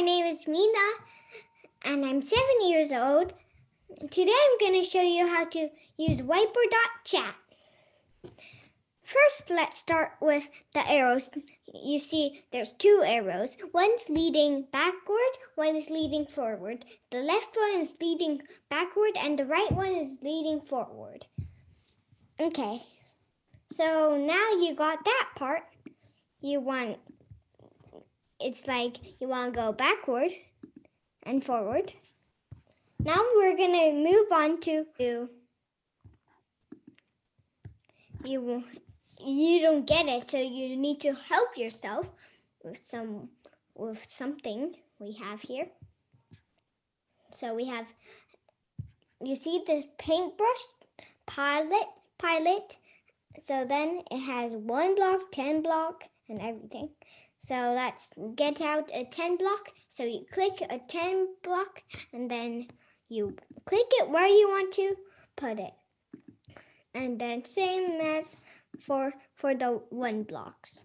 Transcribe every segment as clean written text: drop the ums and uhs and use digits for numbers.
my name is Mina, and I'm 7 years old. Today I'm going to show you how to use whiteboard.chat. First, let's start with the arrows. You see, there's 2 arrows. One's leading backward, one is leading forward. The left one is leading backward, and the right one is leading forward. Okay, so now you got that part. It's like you want to go backward and forward. Now we're going to move on to you don't get it, so you need to help yourself with something we have here. So we have, you see this paintbrush pilot. So then it has 1 block, 10 block, and everything. So let's get out a 10 block. So you click a 10 block, and then you click it where you want to put it. And then same as for the 1 blocks.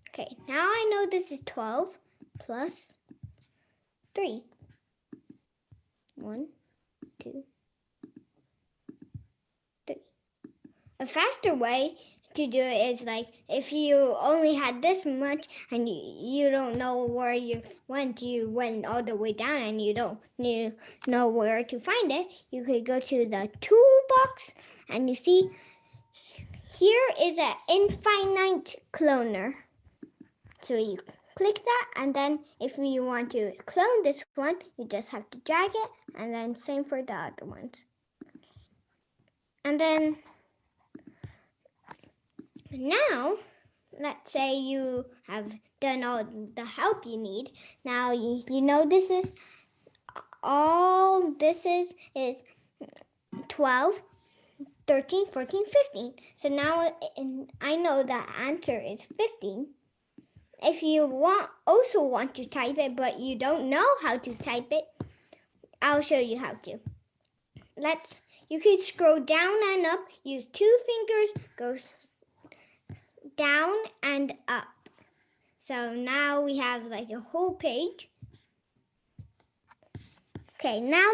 Okay, now I know this is 12 plus 3. 1, 2, 3. A faster way to do it is like if you only had this much and you don't know where you went all the way down and you don't know where to find it, you could go to the toolbox and you see here is an infinite cloner. So you click that, and then if you want to clone this one, you just have to drag it, and then same for the other ones. And then now, let's say you have done all the help you need. Now you know this is 12, 13, 14, 15. So now I know the answer is 15. If you also want to type it, but you don't know how to type it, I'll show you how to. You can scroll down and up, use 2 fingers, go down and up. So now we have like a whole page. Okay, now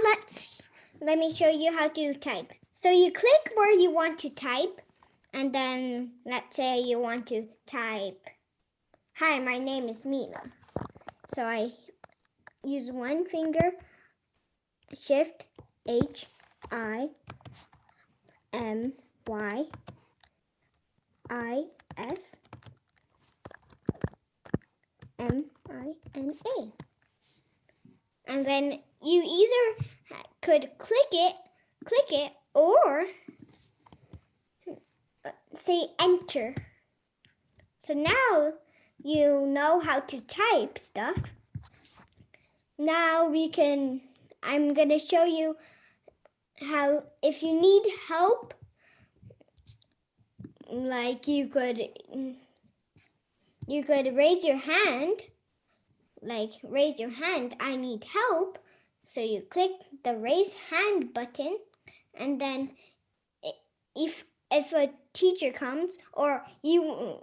let me show you how to type. So you click where you want to type, and then let's say you want to type, "Hi, my name is Mina." So I use 1 finger, Shift HIMYISMINA. And then you either could click it, or say enter. So now you know how to type stuff. Now I'm going to show you how, if you need help, like you could raise your hand, I need help. So you click the raise hand button, and then if a teacher comes or you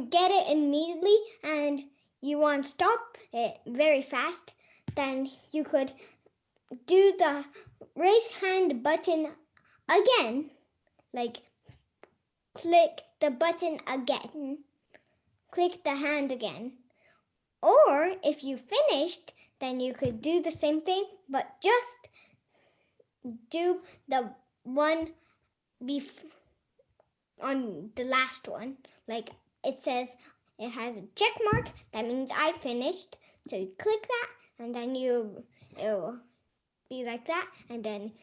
get it immediately and you want to stop it very fast, then you could do the raise hand button again, like click the button again, click the hand again. Or if you finished, then you could do the same thing, but just do the one on the last one. Like it says, it has a check mark, that means I finished. So you click that, and then it'll be like that, and then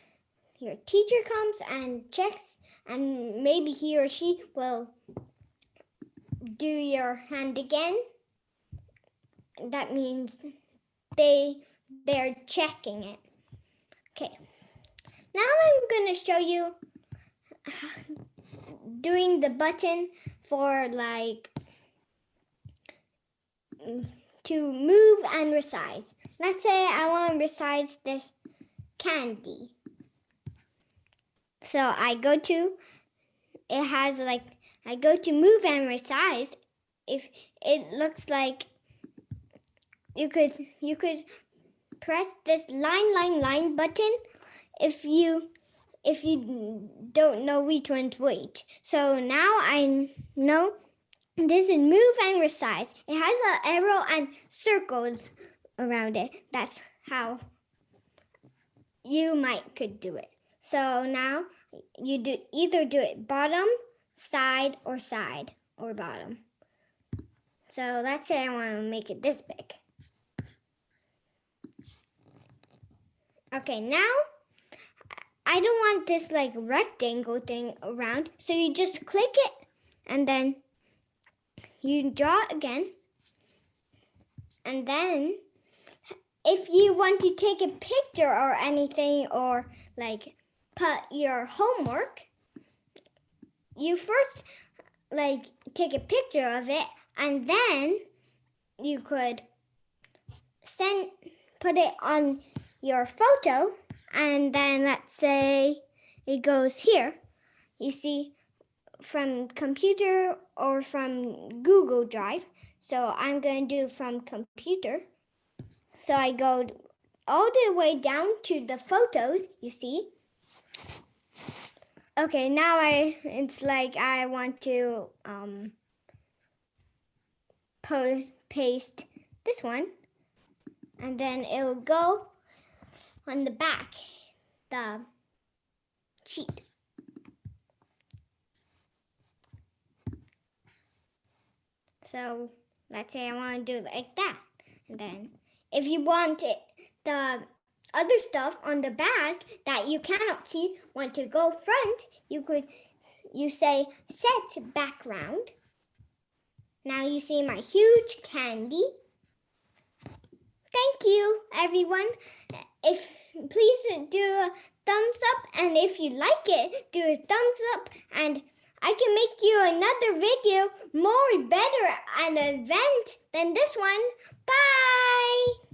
your teacher comes and checks, and maybe he or she will do your hand again. That means they're checking it. Okay, now I'm going to show you doing the button for to move and resize. Let's say I want to resize this candy. So I go to move and resize. If it looks like you could press this line button if you don't know which one's which. So now I know this is move and resize. It has an arrow and circles around it. That's how you could do it. So now you either do it bottom, side or bottom. So let's say I want to make it this big. Okay, now I don't want this like rectangle thing around, so you just click it and then you draw it again. And then if you want to take a picture or anything, or like put your homework, you first like take a picture of it, and then you could put it on your photo, and then let's say it goes here. You see, from computer or from Google Drive. So I'm going to do from computer. So I go all the way down to the photos, you see. Okay, now it's like I want to paste this one, and then it will go on the back, the sheet. So let's say I want to do it like that. And then if you want it, the other stuff on the back that you cannot see want to go front, you say set background. Now you see my huge candy. Thank you, everyone. Please do a thumbs up, and if you like it, do a thumbs up, and I can make you another video more better and advanced than this one. Bye!